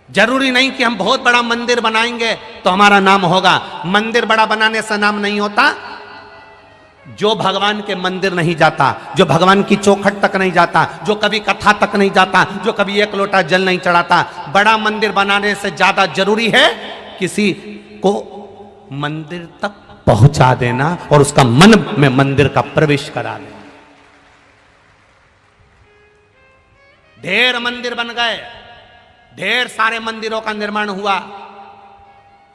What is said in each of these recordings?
जरूरी नहीं कि हम बहुत बड़ा मंदिर बनाएंगे तो हमारा नाम होगा। मंदिर बड़ा बनाने से नाम नहीं होता। जो भगवान के मंदिर नहीं जाता, जो भगवान की चौखट तक नहीं जाता, जो कभी कथा तक नहीं जाता, जो कभी एक लोटा जल नहीं चढ़ाता, बड़ा मंदिर बनाने से ज्यादा जरूरी है किसी को मंदिर तक पहुंचा देना और उसका मन में मंदिर का प्रवेश करा देना। ढेर मंदिर बन गए, ढेर सारे मंदिरों का निर्माण हुआ।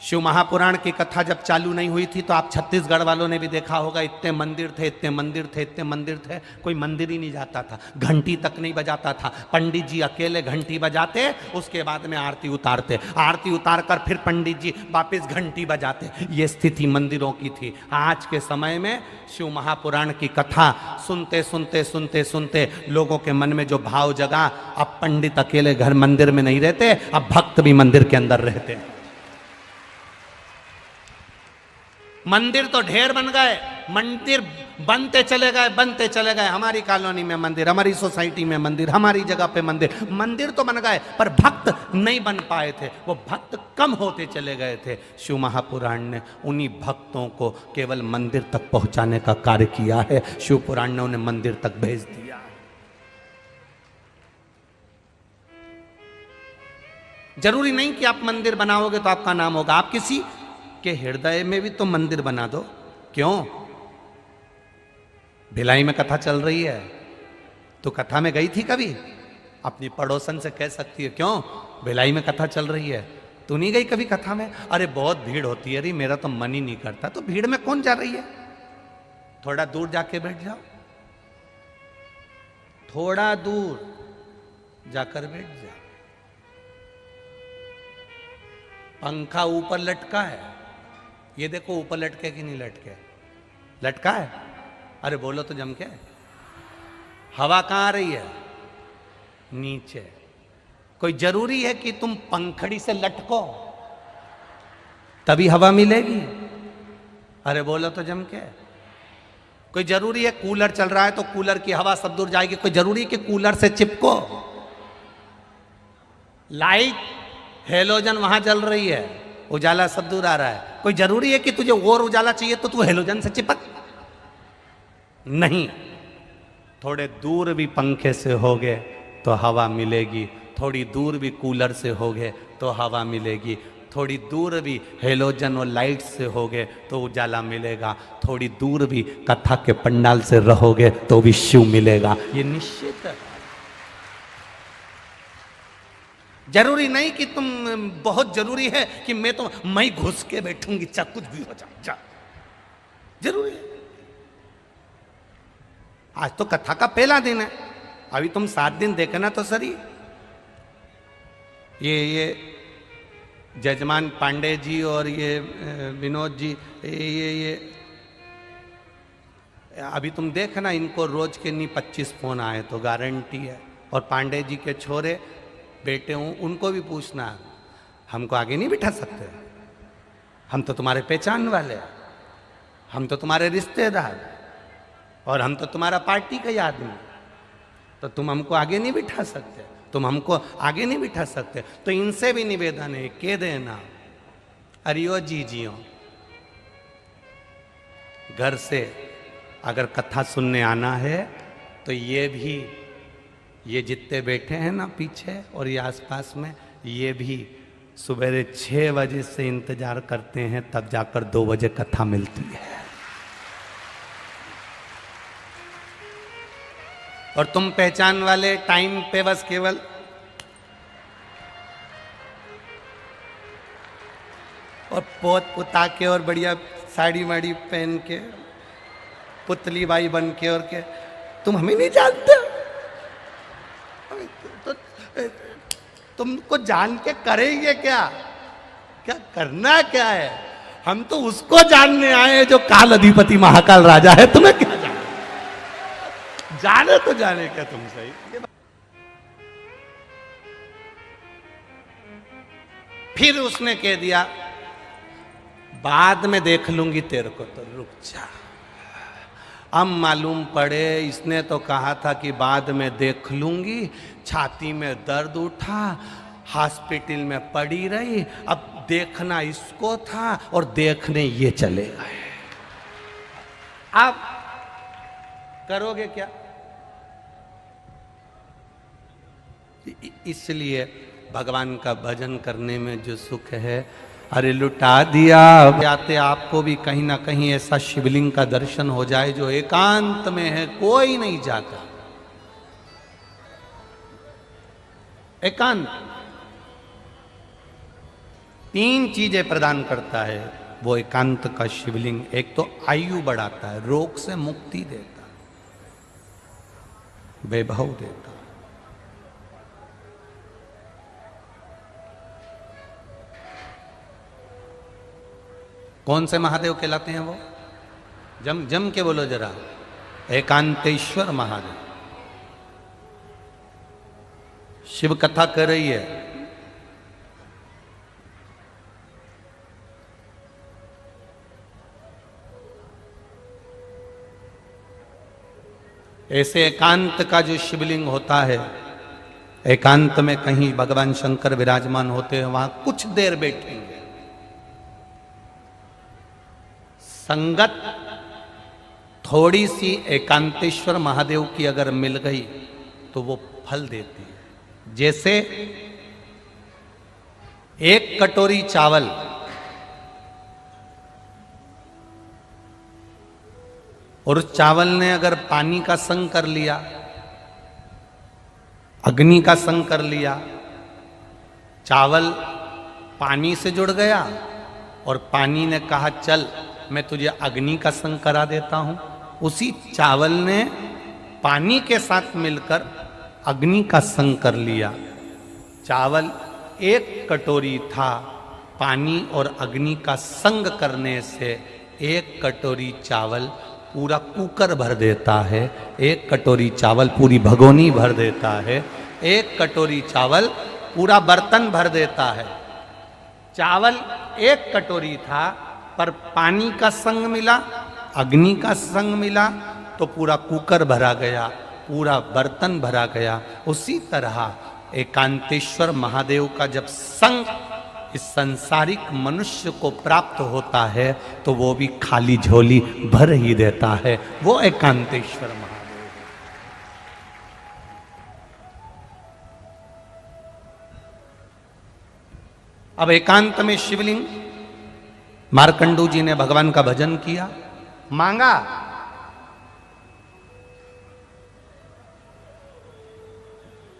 शिव महापुराण की कथा जब चालू नहीं हुई थी तो आप छत्तीसगढ़ वालों ने भी देखा होगा, इतने मंदिर थे, इतने मंदिर थे, इतने मंदिर थे, कोई मंदिर ही नहीं जाता था, घंटी तक नहीं बजाता था। पंडित जी अकेले घंटी बजाते, उसके बाद में आरती उतारते, आरती उतार कर फिर पंडित जी वापस घंटी बजाते। ये स्थिति मंदिरों की थी। आज के समय में शिव महापुराण की कथा सुनते सुनते सुनते सुनते लोगों के मन में जो भाव जगा, अब पंडित अकेले घर मंदिर में नहीं रहते, अब भक्त भी मंदिर के अंदर रहते। मंदिर तो ढेर बन गए, मंदिर बनते चले गए, बनते चले गए। हमारी कॉलोनी में मंदिर, हमारी सोसाइटी में मंदिर, हमारी जगह पे मंदिर, मंदिर तो बन गए पर भक्त नहीं बन पाए थे, वो भक्त कम होते चले गए थे। शिव महापुराण ने उन्हीं भक्तों को केवल मंदिर तक पहुंचाने का कार्य किया है। शिव पुराण ने उन्हें मंदिर तक भेज दिया। जरूरी नहीं कि आप मंदिर बनाओगे तो आपका नाम होगा। आप किसी के हृदय में भी तो मंदिर बना दो। क्यों? भिलाई में कथा चल रही है, तो कथा में गई थी कभी? अपनी पड़ोसन से कह सकती है, क्यों भिलाई में कथा चल रही है, तू नहीं गई कभी कथा में? अरे बहुत भीड़ होती है, अरे मेरा तो मन ही नहीं करता। तो भीड़ में कौन जा रही है? थोड़ा दूर जाके बैठ जाओ, थोड़ा दूर जाकर बैठ जाओ। पंखा ऊपर लटका है, ये देखो ऊपर लटके कि नहीं लटके? लटका है। अरे बोलो तो जम के। हवा कहाँ आ रही है? नीचे। कोई जरूरी है कि तुम पंखड़ी से लटको तभी हवा मिलेगी? अरे बोलो तो जम के। कोई जरूरी है कूलर चल रहा है तो कूलर की हवा सब दूर जाएगी? कोई जरूरी है कि कूलर से चिपको? लाइट हेलोजन वहां जल रही है, उजाला सब दूर आ रहा है, कोई जरूरी है कि तुझे और उजाला चाहिए तो तू हेलोजन से चिपक? नहीं। थोड़े दूर भी पंखे से होगे तो हवा मिलेगी, थोड़ी दूर भी कूलर से होगे तो हवा मिलेगी, थोड़ी दूर भी हेलोजन और लाइट से होगे तो उजाला मिलेगा, थोड़ी दूर भी कथा के पंडाल से रहोगे तो भी शिव मिलेगा। ये निश्चित है। जरूरी नहीं कि तुम, बहुत जरूरी है कि मैं घुस के बैठूंगी चाहे कुछ भी हो जाए, जरूरी है। आज तो कथा का पहला दिन है, अभी तुम 7 दिन देखना तो सही। ये जजमान पांडे जी और ये विनोद जी, ये अभी तुम देखना, इनको रोज के नहीं 25 फोन आए तो गारंटी है। और पांडे जी के छोरे बेटे हूं, उनको भी पूछना, हमको आगे नहीं बिठा सकते? हम तो तुम्हारे पहचान वाले, हम तो तुम्हारे रिश्तेदार, और हम तो तुम्हारा पार्टी का आदमी, तो तुम हमको आगे नहीं बिठा सकते, तुम हमको आगे नहीं बिठा सकते। तो इनसे भी निवेदन है, कह देना, अरियो जी जियो, घर से अगर कथा सुनने आना है तो ये जितने बैठे हैं ना पीछे और ये आसपास में, ये भी सुबह 6 बजे से इंतजार करते हैं, तब जाकर 2 बजे कथा मिलती है। और तुम पहचान वाले टाइम पे बस केवल और पोत पुता के और बढ़िया साड़ी वाड़ी पहन के, पुतली बाई बन के, और के तुम हमें नहीं जानते, तो तुमको जान के करेंगे क्या? क्या करना क्या है? हम तो उसको जानने आए जो काल अधिपति महाकाल राजा है। तुम्हें क्या जाने तो जाने क्या तुम सही। फिर उसने कह दिया, बाद में देख लूंगी तेरे को, तो रुक जा। अब मालूम पड़े इसने तो कहा था कि बाद में देख लूंगी, छाती में दर्द उठा हॉस्पिटल में पड़ी रही, अब देखना इसको था और देखने ये चले गए। अब करोगे क्या? इसलिए भगवान का भजन करने में जो सुख है, अरे लुटा दिया। जाते आपको भी कहीं ना कहीं ऐसा शिवलिंग का दर्शन हो जाए जो एकांत में है, कोई नहीं जाता, एकांत। 3 चीजें प्रदान करता है वो एकांत का शिवलिंग। एक तो आयु बढ़ाता है, रोग से मुक्ति देता है, वैभव देता है। कौन से महादेव कहलाते हैं वो? जम जम के बोलो जरा, एकांतेश्वर महादेव। शिव कथा कर रही है, ऐसे एकांत का जो शिवलिंग होता है, एकांत में कहीं भगवान शंकर विराजमान होते हैं, वहां कुछ देर बैठेंगे, संगत थोड़ी सी एकांतेश्वर महादेव की अगर मिल गई तो वो फल देती है। जैसे 1 कटोरी चावल और उस चावल ने अगर पानी का संग कर लिया, अग्नि का संग कर लिया, चावल पानी से जुड़ गया और पानी ने कहा चल मैं तुझे अग्नि का संग करा देता हूं, उसी चावल ने पानी के साथ मिलकर अग्नि का संग कर लिया। चावल 1 कटोरी था, पानी और अग्नि का संग करने से 1 कटोरी चावल पूरा कुकर भर देता है, 1 कटोरी चावल पूरी भगोनी भर देता है, 1 कटोरी चावल पूरा बर्तन भर देता है। चावल 1 कटोरी था, पर पानी का संग मिला, अग्नि का संग मिला, तो पूरा कुकर भरा गया, पूरा बर्तन भरा गया। उसी तरह एकांतेश्वर महादेव का जब संग इस संसारिक मनुष्य को प्राप्त होता है तो वो भी खाली झोली भर ही देता है, वो एकांतेश्वर महादेव है। अब एकांत में शिवलिंग, मार्कंडू जी ने भगवान का भजन किया, मांगा,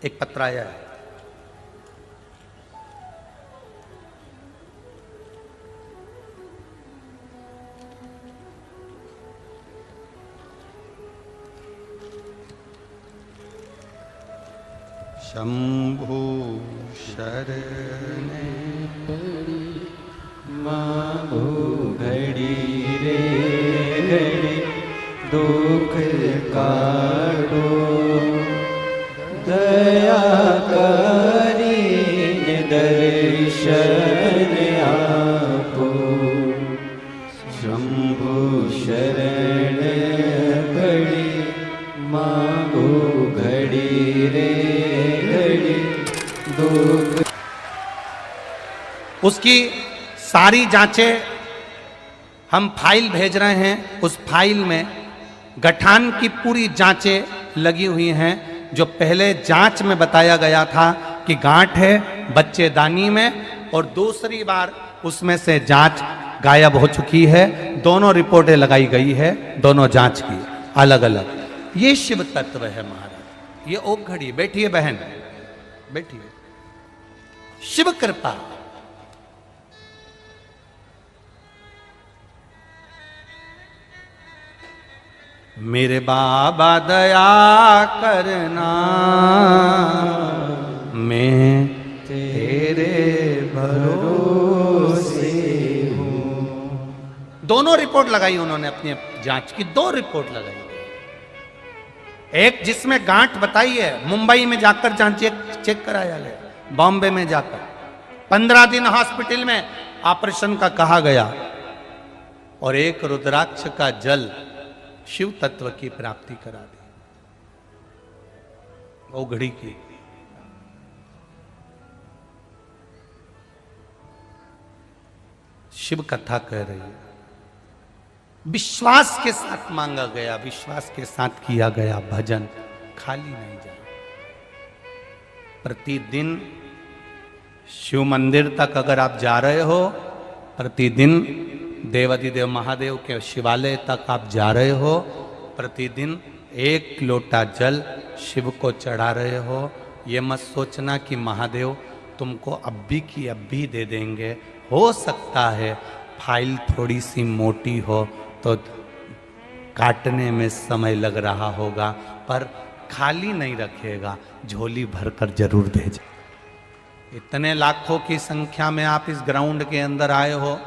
एक पत्र आया है, शंभु शरणे पड़ी मांगो घड़ी रे घड़ी, दुख काटो दया करीने दर्शन आपो। शंभु शरण पड़ी मांगो घड़ी रे घड़ी, दुख। उसकी सारी जांचें हम फाइल भेज रहे हैं, उस फाइल में गठान की पूरी जांचें लगी हुई हैं। जो पहले जांच में बताया गया था कि गांठ है बच्चेदानी में, और दूसरी बार उसमें से जांच गायब हो चुकी है। दोनों रिपोर्टें लगाई गई है, दोनों जांच की अलग अलग। ये शिव तत्व है महाराज। ये ओक घड़ी, बैठिए बहन, बैठिए। शिव कृपा, मेरे बाबा दया करना, मैं तेरे भरोसे हूं। दोनों रिपोर्ट लगाई उन्होंने अपनी जांच की, 2 रिपोर्ट लगाई। एक जिसमें गांठ बताई है, मुंबई में जाकर जांच चेक कराया गया, बॉम्बे में जाकर 15 दिन हॉस्पिटल में ऑपरेशन का कहा गया, और एक रुद्राक्ष का जल शिव तत्व की प्राप्ति करा दी, वो घड़ी की। शिव कथा कह रही है। विश्वास के साथ मांगा गया, विश्वास के साथ किया गया भजन, खाली नहीं जाए। प्रतिदिन शिव मंदिर तक अगर आप जा रहे हो, प्रतिदिन देवाधिदेव महादेव के शिवालय तक आप जा रहे हो, प्रतिदिन 1 लोटा जल शिव को चढ़ा रहे हो, ये मत सोचना कि महादेव तुमको अभी की अभी दे देंगे। हो सकता है फाइल थोड़ी सी मोटी हो तो काटने में समय लग रहा होगा, पर खाली नहीं रखेगा, झोली भरकर जरूर भेजे। इतने लाखों की संख्या में आप इस ग्राउंड के अंदर आए हो,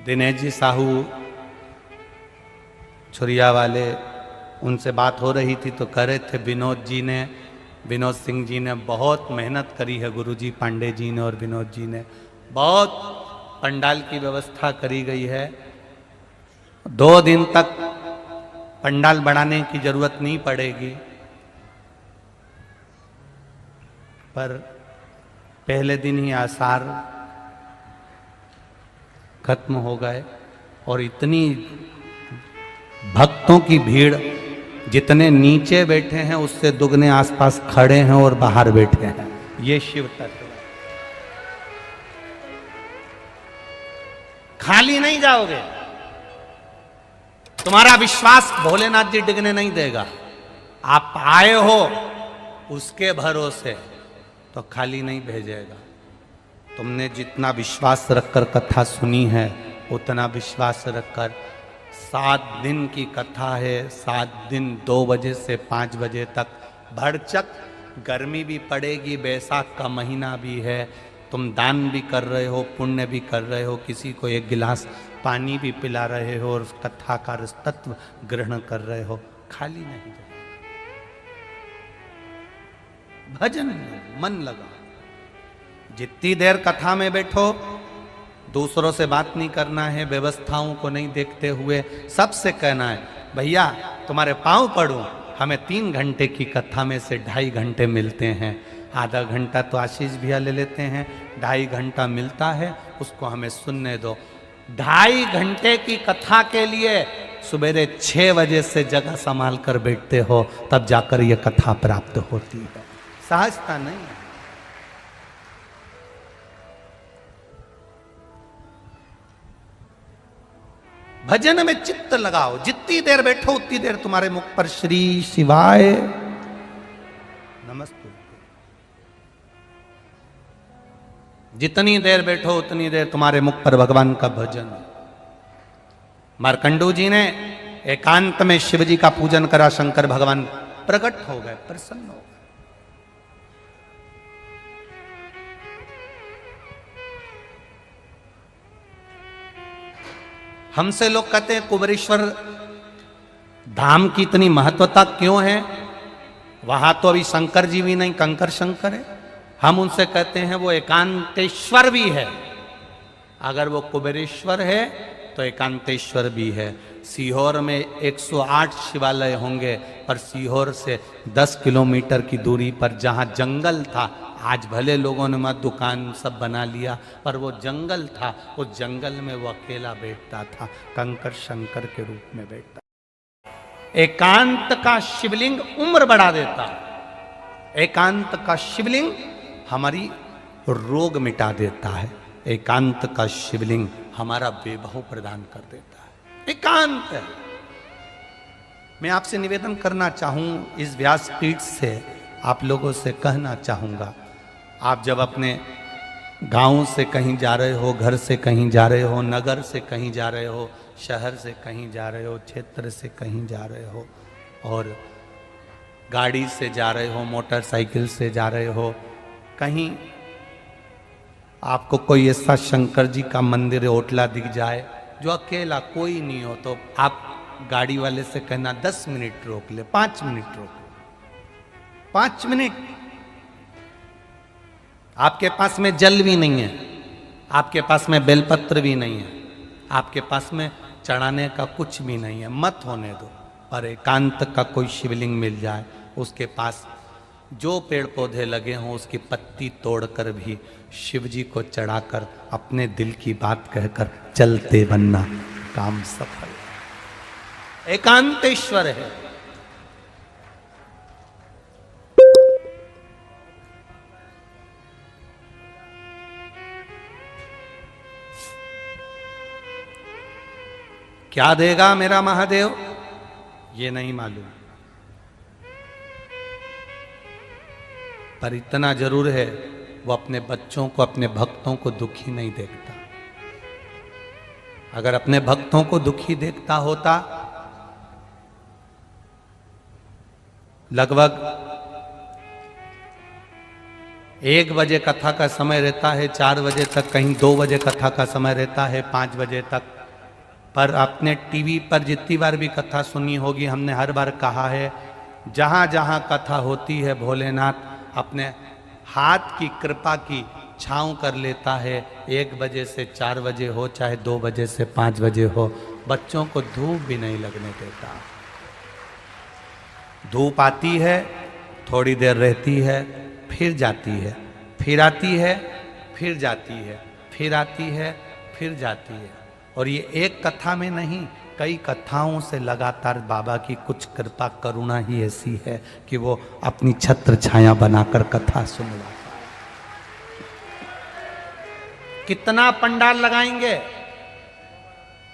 दिनेश जी साहू छुरिया वाले, उनसे बात हो रही थी तो कह रहे थे विनोद सिंह जी ने बहुत मेहनत करी है, गुरुजी पांडे जी ने और विनोद जी ने बहुत पंडाल की व्यवस्था करी गई है। 2 दिन तक पंडाल बढ़ाने की जरूरत नहीं पड़ेगी, पर पहले दिन ही आसार खत्म हो गए और इतनी भक्तों की भीड़, जितने नीचे बैठे हैं उससे दुगने आसपास खड़े हैं और बाहर बैठे हैं। ये शिव तत्व। खाली नहीं जाओगे, तुम्हारा विश्वास भोलेनाथ जी डिगने नहीं देगा। आप आए हो उसके भरोसे तो खाली नहीं भेजेगा। तुमने जितना विश्वास रखकर कथा सुनी है, उतना विश्वास रखकर 7 दिन की कथा है, 7 दिन 2 बजे से 5 बजे तक, भरचक गर्मी भी पड़ेगी, बैसाख का महीना भी है, तुम दान भी कर रहे हो, पुण्य भी कर रहे हो, किसी को 1 गिलास पानी भी पिला रहे हो और उस कथा का तत्व ग्रहण कर रहे हो, खाली नहीं जाए। भजन में मन लगा, जितनी देर कथा में बैठो, दूसरों से बात नहीं करना है, व्यवस्थाओं को नहीं देखते हुए सबसे कहना है भैया तुम्हारे पांव पड़ूं। हमें 3 घंटे की कथा में से 2.5 घंटे मिलते हैं, आधा घंटा तो आशीष भैया ले लेते हैं, 2.5 घंटा मिलता है, उसको हमें सुनने दो। 2.5 घंटे की कथा के लिए सुबेरे 6 बजे से जगह संभाल कर बैठते हो, तब जाकर यह कथा प्राप्त होती है, सहजता नहीं है। भजन में चित्त लगाओ, जितनी देर बैठो उतनी देर तुम्हारे मुख पर श्री शिवाय नमस्ते। जितनी देर बैठो उतनी देर तुम्हारे मुख पर भगवान का भजन। मार्कंडू जी ने एकांत में शिव जी का पूजन करा, शंकर भगवान प्रकट हो गए, प्रसन्न हो गए। हमसे लोग कहते हैं कुबेरेश्वर धाम की इतनी महत्वता क्यों है, वहां तो अभी शंकर जी भी नहीं, कंकर शंकर है। हम उनसे कहते हैं वो एकांतेश्वर भी है। अगर वो कुबेरेश्वर है तो एकांतेश्वर भी है। सीहोर में 108 शिवालय होंगे, पर सीहोर से 10 किलोमीटर की दूरी पर जहाँ जंगल था, आज भले लोगों ने मत दुकान सब बना लिया, पर वो जंगल था, उस जंगल में वो अकेला बैठता था, कंकर शंकर के रूप में बैठता। एकांत का शिवलिंग उम्र बढ़ा देता, एकांत का शिवलिंग हमारी रोग मिटा देता है, एकांत का शिवलिंग हमारा वैभव प्रदान कर देता है। एकांत है। मैं आपसे निवेदन करना चाहूं, इस व्यासपीठ से आप लोगों से कहना चाहूंगा, आप जब अपने गांव से कहीं जा रहे हो, घर से कहीं जा रहे हो, नगर से कहीं जा रहे हो, शहर से कहीं जा रहे हो, क्षेत्र से कहीं जा रहे हो, और गाड़ी से जा रहे हो, मोटरसाइकिल से जा रहे हो, कहीं आपको कोई ऐसा शंकर जी का मंदिर ओटला दिख जाए जो अकेला कोई नहीं हो, तो आप गाड़ी वाले से कहना 10 मिनट रोक ले, 5 मिनट रोक ले, 5 मिनट। आपके पास में जल भी नहीं है, आपके पास में बेलपत्र भी नहीं है, आपके पास में चढ़ाने का कुछ भी नहीं है, मत होने दो। पर एकांत का कोई शिवलिंग मिल जाए, उसके पास जो पेड़ पौधे लगे हों उसकी पत्ती तोड़कर भी शिव जी को चढ़ाकर अपने दिल की बात कहकर चलते बनना, काम सफल। एकांतेश्वर है। क्या देगा मेरा महादेव ये नहीं मालूम, पर इतना जरूर है वो अपने बच्चों को, अपने भक्तों को दुखी नहीं देखता। अगर अपने भक्तों को दुखी देखता होता, लगभग 1 बजे कथा का समय रहता है, 4 बजे तक, कहीं 2 बजे कथा का समय रहता है, 5 बजे तक। पर आपने टीवी पर जितनी बार भी कथा सुनी होगी, हमने हर बार कहा है, जहां जहां कथा होती है भोलेनाथ अपने हाथ की कृपा की छांव कर लेता है। 1 बजे से 4 बजे हो, चाहे 2 बजे से 5 बजे हो, बच्चों को धूप भी नहीं लगने देता। धूप आती है, थोड़ी देर रहती है, फिर जाती है, फिर आती है, फिर जाती है, फिर आती है, फिर जाती है। और ये एक कथा में नहीं, कई कथाओं से लगातार बाबा की कुछ कृपा करुणा ही ऐसी है कि वो अपनी छत्र छाया बनाकर कथा सुनवाता है। कितना पंडाल लगाएंगे?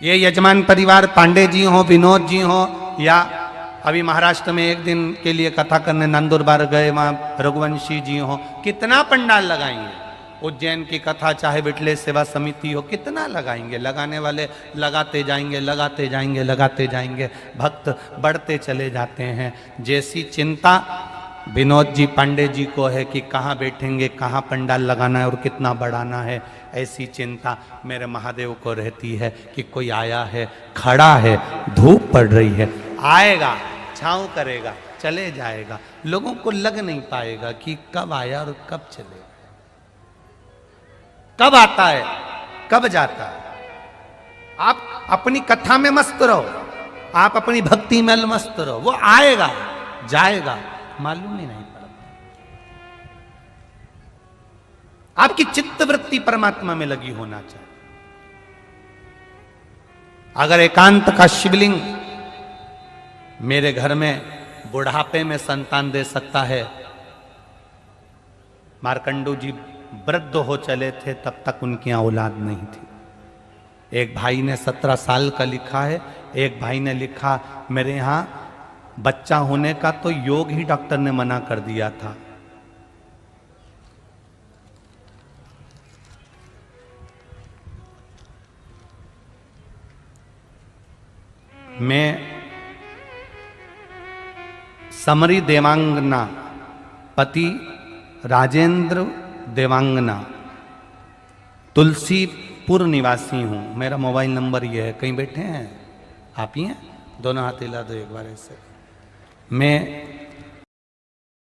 ये यजमान परिवार पांडे जी हो, विनोद जी हो, या अभी महाराष्ट्र में 1 दिन के लिए कथा करने नंदुरबार गए, वहां रघुवंशी जी हो, कितना पंडाल लगाएंगे? उज्जैन की कथा चाहे विठले सेवा समिति हो, कितना लगाएंगे? लगाने वाले लगाते जाएंगे, लगाते जाएंगे, लगाते जाएंगे, भक्त बढ़ते चले जाते हैं। जैसी चिंता विनोद जी पांडे जी को है कि कहाँ बैठेंगे, कहाँ पंडाल लगाना है और कितना बढ़ाना है, ऐसी चिंता मेरे महादेव को रहती है कि कोई आया है, खड़ा है, धूप पड़ रही है, आएगा, छाँव करेगा, चले जाएगा। लोगों को लग नहीं पाएगा कि कब आया और कब चलेगा, कब आता है, कब जाता है। आप अपनी कथा में मस्त रहो, आप अपनी भक्ति में मस्त रहो, वो आएगा जाएगा मालूम ही नहीं पड़ता। आपकी चित्तवृत्ति परमात्मा में लगी होना चाहिए। अगर एकांत का शिवलिंग मेरे घर में बुढ़ापे में संतान दे सकता है, मार्कंडू जी वृद्ध हो चले थे तब तक उनकी औलाद नहीं थी। एक भाई ने 17 साल का लिखा है, एक भाई ने लिखा मेरे यहाँ बच्चा होने का तो योग ही डॉक्टर ने मना कर दिया था। मैं समरी देवांगना, पति राजेंद्र देवांगना, तुलसीपुर निवासी हूँ। मेरा मोबाइल नंबर ये है। कहीं बैठे हैं आप? ही हैं? दोनों हाथ हिला दो एक बार ऐसे। मैं